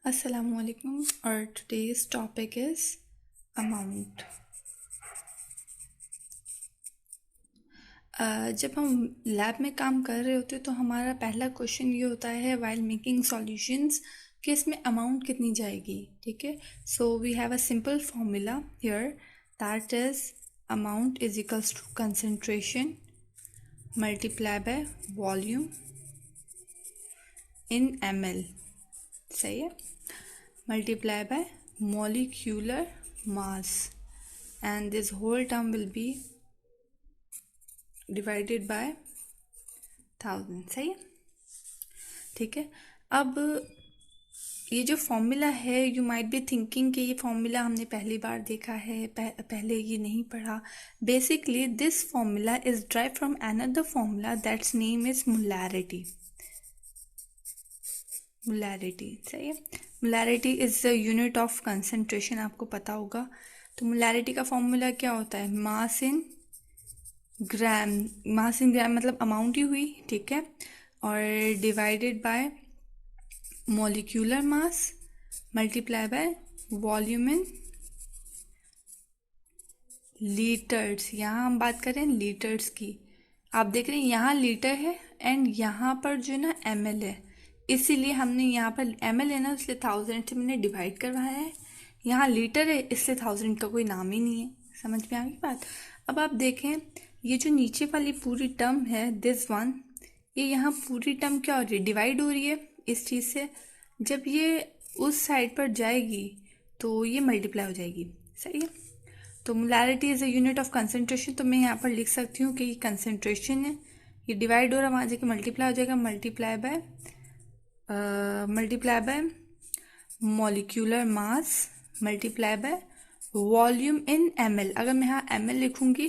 Assalamualaikum. Our today's topic is amount. जब हम lab में काम कर रहे होते हैं तो हमारा पहला क्वेश्चन ये होता है वाइल मेकिंग सॉल्यूशंस कि इसमें अमाउंट कितनी जाएगी. ठीक है, so we have a simple formula here that is amount is equals to concentration multiply by volume in ml. सही है, multiply by molecular mass and this whole term will be divided by 1000. सही है, ठीक है. अब ये जो formula है यू माइट बी थिंकिंग कि ये फॉर्मूला हमने पहली बार देखा है, पहले ये नहीं पढ़ा. Basically this formula is drive from another formula that's name is molarity. सही है, molarity is the unit of concentration, आपको पता होगा. तो मोलैरिटी का फॉर्मूला क्या होता है? मास इन ग्राम. मास इन ग्राम मतलब अमाउंट ही हुई, ठीक है, और divided by molecular mass multiply by volume in litres. यहाँ हम बात करें लीटर्स की. आप देख रहे हैं यहाँ लीटर है एंड यहाँ पर जो ना ml है, इसीलिए हमने यहाँ पर ml है ना, इसलिए 1000 से मैंने डिवाइड करवाया है. यहाँ लीटर है इसलिए 1000 का कोई नाम ही नहीं है. समझ में आ गई बात. अब आप देखें ये जो नीचे वाली पूरी टर्म है दिस वन, ये यहाँ पूरी टर्म क्या हो रही है? डिवाइड हो रही है इस चीज़ से. जब ये उस साइड पर जाएगी तो ये मल्टीप्लाई हो जाएगी. सही है, तो molarity is a unit of concentration. तो मैं यहाँ पर लिख सकती हूँ कि ये कंसंट्रेशन है, ये डिवाइड हो रहा है, वहाँ जाके मल्टीप्लाई हो जाएगा. Multiply by molecular mass multiply by volume in ml. अगर मैं यहाँ ml लिखूँगी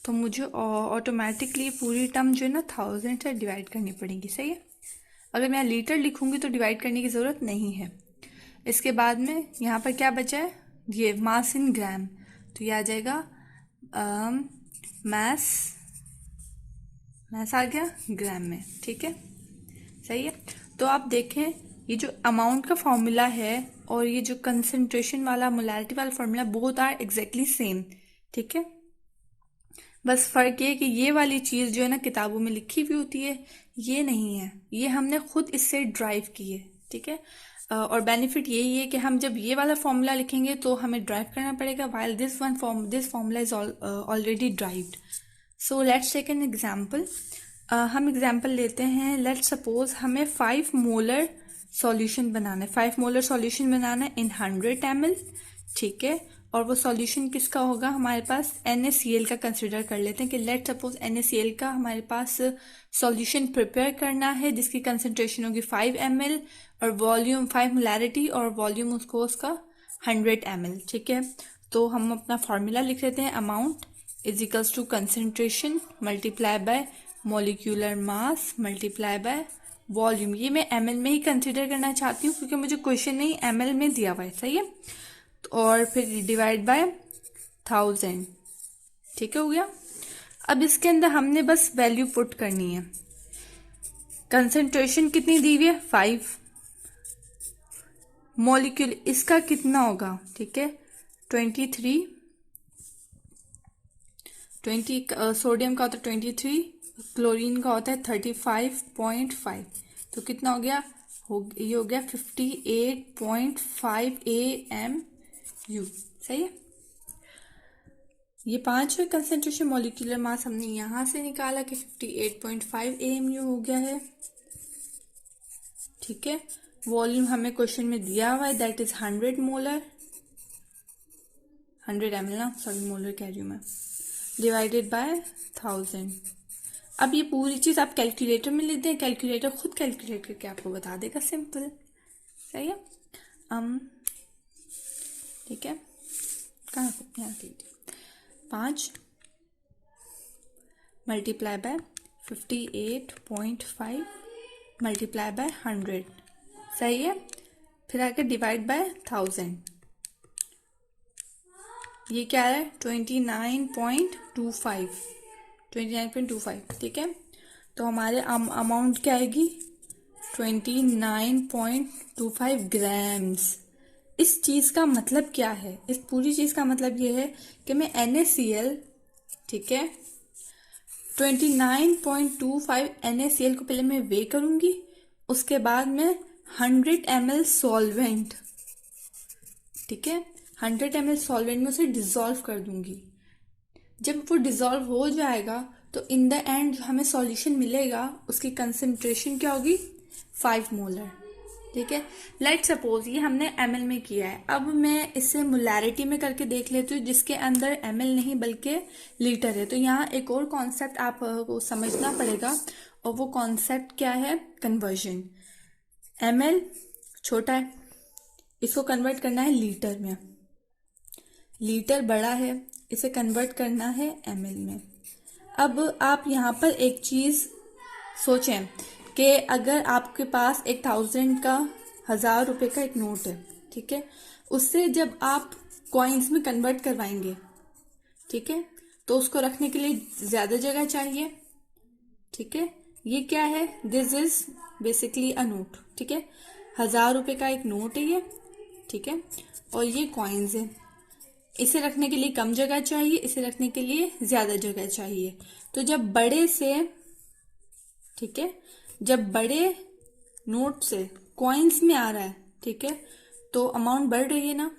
तो मुझे ऑटोमेटिकली पूरी टर्म जो है ना 1000 से डिवाइड करनी पड़ेगी. सही है, अगर मैं यहाँ लीटर लिखूँगी तो डिवाइड करने की ज़रूरत नहीं है. इसके बाद में यहाँ पर क्या बचा है? ये मास इन ग्राम, तो ये आ जाएगा मास आ गया ग्राम में. ठीक है, सही है. तो आप देखें ये जो अमाउंट का फॉर्मूला है और ये जो कंसंट्रेशन वाला मोलैरिटी वाला formula both are exactly same. ठीक है, बस फ़र्क ये कि ये वाली चीज़ जो है ना किताबों में लिखी हुई होती है, ये नहीं है, ये हमने खुद इससे ड्राइव की है. ठीक है, और बेनिफिट यही है कि हम जब ये वाला फॉर्मूला लिखेंगे तो हमें ड्राइव करना पड़ेगा, while this formula is already derived. So let's take an example. हम एग्जाम्पल लेते हैं. लेट्स सपोज हमें 5 मोलर सॉल्यूशन बनाना है. 5 मोलर सॉल्यूशन बनाना है इन 100 ml. ठीक है, और वो सॉल्यूशन किसका होगा? हमारे पास NaCl का कंसिडर कर लेते हैं कि लेट सपोज NaCl का हमारे पास सॉल्यूशन प्रिपेयर करना है जिसकी कंसंट्रेशन होगी 5 ml और वॉल्यूम 5 मोलैरिटी और वॉल्यूम उसका 100 ml. ठीक है, तो हम अपना फॉर्मूला लिख लेते हैं. Amount is equals to concentration multiply by molecular mass multiply by volume. ये मैं ml में ही कंसिडर करना चाहती हूँ क्योंकि मुझे क्वेश्चन नहीं ml में दिया हुआ है. सही है, और फिर डिवाइड बाय 1000. ठीक है, हो गया. अब इसके अंदर हमने बस वैल्यू पुट करनी है. कंसंट्रेशन कितनी दी हुई है? 5. मॉलिक्यूल इसका कितना होगा? ठीक है, 23. सोडियम का होता है 23, क्लोरीन का होता है 35.5. तो कितना हो गया? ये हो गया 58.5 AMU. सही है, ये 5 कंसंट्रेशन मॉलिक्यूलर मास हमने यहाँ से निकाला कि 58.5 AMU हो गया है. ठीक है, वॉल्यूम हमें क्वेश्चन में दिया हुआ है दैट इज 100 मोलर, 100 ml ना, सॉरी मोलर कह रही हूँ मैं, डिवाइडेड बाय 1000. अब ये पूरी चीज़ आप कैलकुलेटर में लिख दें, कैलकुलेटर खुद कैलकुलेट करके आपको बता देगा. सिंपल. सही है, ठीक है, कहाँ से यहाँ कीजिए. 5 मल्टीप्लाई बाय 58.5 मल्टीप्लाई बाय 100. सही है, फिर आके डिवाइड बाय 1000. ये क्या है? 29.25. ठीक है, तो हमारे अमाउंट क्या आएगी? 29.25 ग्राम्स। इस चीज का मतलब क्या है? इस पूरी चीज का मतलब ये है कि मैं NaCl, ठीक है, 29.25 NaCl को पहले मैं वे करूंगी, उसके बाद मैं 100 ml सॉल्वेंट, ठीक है, 100 ml सॉल्वेंट में उसे डिसॉल्व कर दूंगी। जब वो डिसॉल्व हो जाएगा तो इन द एंड जो हमें सॉल्यूशन मिलेगा उसकी कंसंट्रेशन क्या होगी? 5 मोलर, ठीक है। लेट सपोज ये हमने ml में किया है, अब मैं इसे मोलैरिटी में करके देख लेती हूँ जिसके अंदर ml नहीं बल्कि लीटर है। तो यहाँ एक और कॉन्सेप्ट आपको समझना पड़ेगा और वो कॉन्सेप्ट क्या है? कन्वर्जन। ml छोटा है, इसको कन्वर्ट करना है लीटर में, लीटर बड़ा है, इसे कन्वर्ट करना है ml में। अब आप यहाँ पर एक चीज सोचें कि अगर आपके पास 1000 का 1000 रुपए का एक नोट है, ठीक है, उससे जब आप कॉइन्स में कन्वर्ट करवाएंगे, ठीक है, तो उसको रखने के लिए ज्यादा जगह चाहिए, ठीक है। ये क्या है? This is basically a note, ठीक है, 1000 रुपए का एक नोट है ये, ठीक है, और ये कॉइन्स है। इसे रखने के लिए कम जगह चाहिए, इसे रखने के लिए ज्यादा जगह चाहिए। तो जब बड़े से, ठीक है, जब बड़े नोट से कॉइन्स में आ रहा है, ठीक है, तो अमाउंट बढ़ रही है ना।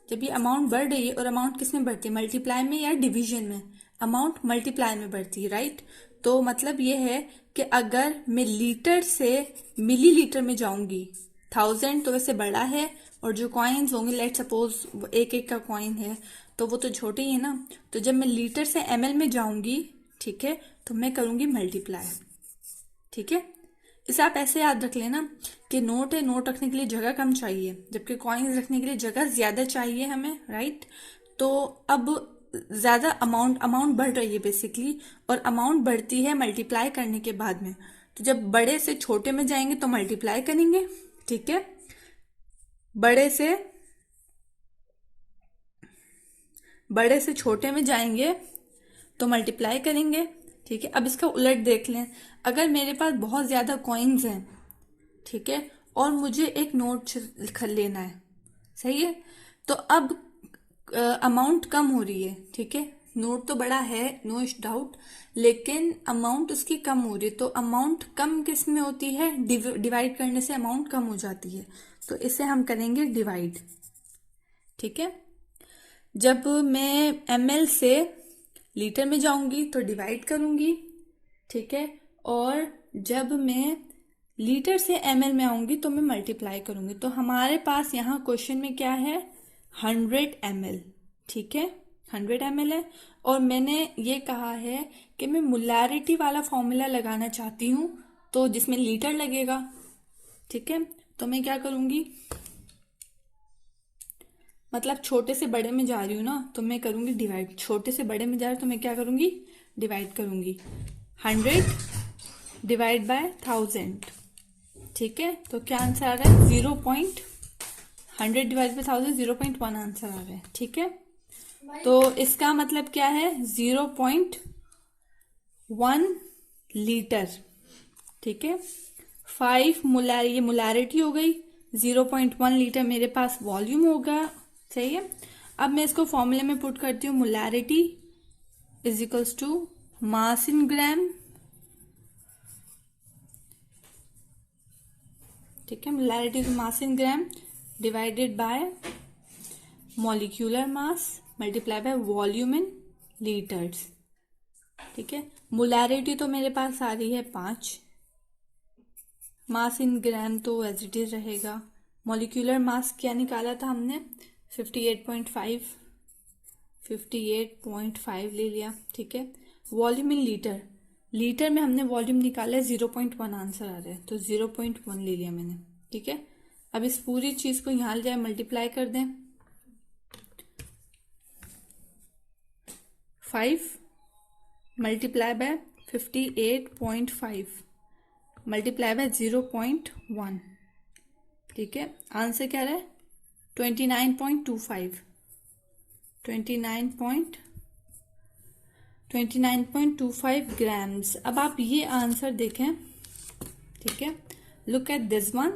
जब ये अमाउंट बढ़ रही है, और अमाउंट किस में बढ़ती है? मल्टीप्लाई में या डिवीजन में? अमाउंट मल्टीप्लाई में बढ़ती है, राइट। तो मतलब ये है कि अगर मैं लीटर से मिलीलीटर में जाऊंगी, 1000 तो वैसे बड़ा है, और जो कॉइन्स होंगे, लेट सपोज एक एक का कॉइन है तो वो तो छोटे ही है ना। तो जब मैं लीटर से ml में जाऊंगी, ठीक है, तो मैं करूंगी मल्टीप्लाई, ठीक है। इसे आप ऐसे याद रख लेना कि नोट है, नोट रखने के लिए जगह कम चाहिए जबकि कॉइन्स रखने के लिए जगह ज्यादा चाहिए हमें, राइट। तो अब ज्यादा अमाउंट बढ़ रही है बेसिकली, और अमाउंट बढ़ती है मल्टीप्लाई करने के बाद में। तो जब बड़े से छोटे में जाएंगे तो मल्टीप्लाई करेंगे, ठीक है, बड़े से छोटे में जाएंगे तो मल्टीप्लाई करेंगे, ठीक है। अब इसका उलट देख लें, अगर मेरे पास बहुत ज्यादा कॉइन्स हैं, ठीक है, और मुझे एक नोट लेना है, सही है, तो अब अमाउंट कम हो रही है, ठीक है, नोट तो बड़ा है, नो डाउट, लेकिन अमाउंट उसकी कम हो रही है। तो अमाउंट कम किस में होती है? डिवाइड करने से अमाउंट कम हो जाती है, तो इसे हम करेंगे डिवाइड, ठीक है। जब मैं ml से लीटर में जाऊंगी तो डिवाइड करूंगी, ठीक है, और जब मैं लीटर से ml में आऊंगी तो मैं मल्टीप्लाई करूंगी। तो हमारे पास यहाँ क्वेश्चन में क्या है? 100 ml, ठीक है, 100 ml है, और मैंने ये कहा है कि मैं मोलैरिटी वाला फॉर्मूला लगाना चाहती हूँ, तो जिसमें लीटर लगेगा, ठीक है। तो मैं क्या करूंगी, मतलब छोटे से बड़े में जा रही हूँ ना, तो मैं करूंगी डिवाइड। छोटे से बड़े में जा रही हूँ तो मैं क्या करूंगी? डिवाइड करूंगी। 100 डिवाइड बाय 1000, ठीक है, तो क्या आंसर आ रहा है? 100 डिवाइड बाय 1000 0.1 आंसर आ रहा है, ठीक है। तो इसका मतलब क्या है? 0.1 लीटर, ठीक है। 5 मोलर, ये मोलैरिटी हो गई, 0.1 लीटर मेरे पास वॉल्यूम होगा, सही है। अब मैं इसको फॉर्मूले में पुट करती हूँ, molarity is equals to mass in gram, ठीक है, molarity is mass in gram divided by molecular mass multiply by volume in litres, ठीक है। मोलैरिटी तो मेरे पास आ रही है 5, मास इन ग्राम तो एज इट इज रहेगा। मॉलिक्यूलर मास क्या निकाला था हमने? 58.5 ले लिया, ठीक है। वॉल्यूम इन लीटर, लीटर में हमने वॉल्यूम निकाला है, 0.1 आंसर आ रहा है, तो 0.1 ले लिया मैंने, ठीक है। अब इस पूरी चीज को यहां ले जाए, मल्टीप्लाई कर दें, 5 मल्टीप्लाई बाय 58.5 मल्टीप्लाई बाय 0.1, ठीक है। आंसर क्या रहा है? 29.25 29.25 ग्राम्स। अब आप ये आंसर देखें, ठीक है, look at this one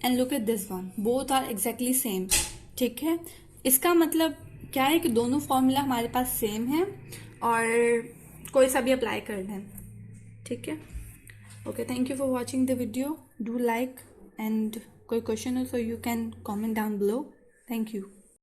and look at this one, both are exactly same. ठीक है, इसका मतलब क्या है कि दोनों फॉर्मूला हमारे पास सेम है और कोई सा भी अप्लाई कर दें। ठीक है, okay, thank you for watching the video, do like and कोई क्वेश्चन हो so you can comment down below. Thank you.